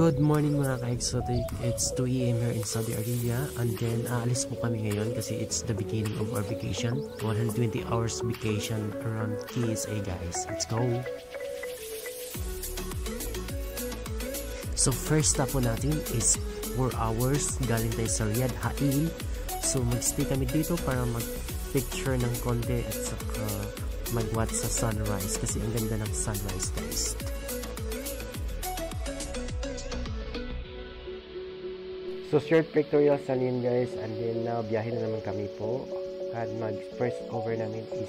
Good morning mga ka-exotic. It's 2 AM here in Saudi Arabia, and then aalis po kami ngayon kasi it's the beginning of our vacation. 120 hours vacation around KSA guys. Let's go! So first stop po natin is 4 hours galing tayo sa Riyadh, Hail. So magstay kami dito para mag-picture ng konti at saka mag-watch sa sunrise kasi ang ganda ng sunrise guys. So short pictorial sa yun guys, and then now biyahe na naman kami po at mag first over namin is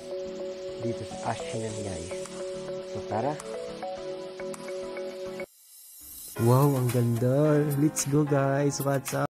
dito sa Ashinan guys. So tara! Wow, ang ganda! Let's go guys! What's up?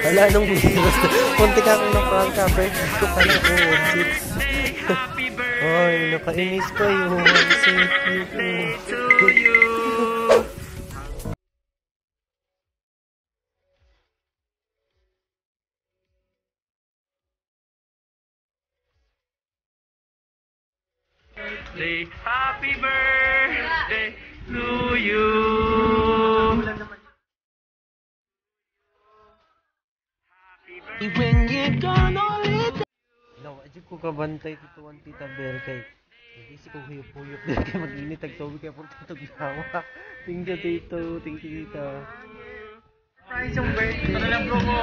Wala nung virus. Punti ka akong na-prank cover. Ito pala ko. Ay, nakainis ko yun. Say happy birthday to you. When you gonna live. No, adyo ko kabantay dito ang Tita Bel kay hindi si ko huyop-huyop din kay mag-init ang tubig kaya punta itong gawa. Thank you Tito, thank you Tita. Surprise yung birthday. Ito na lang bro ko.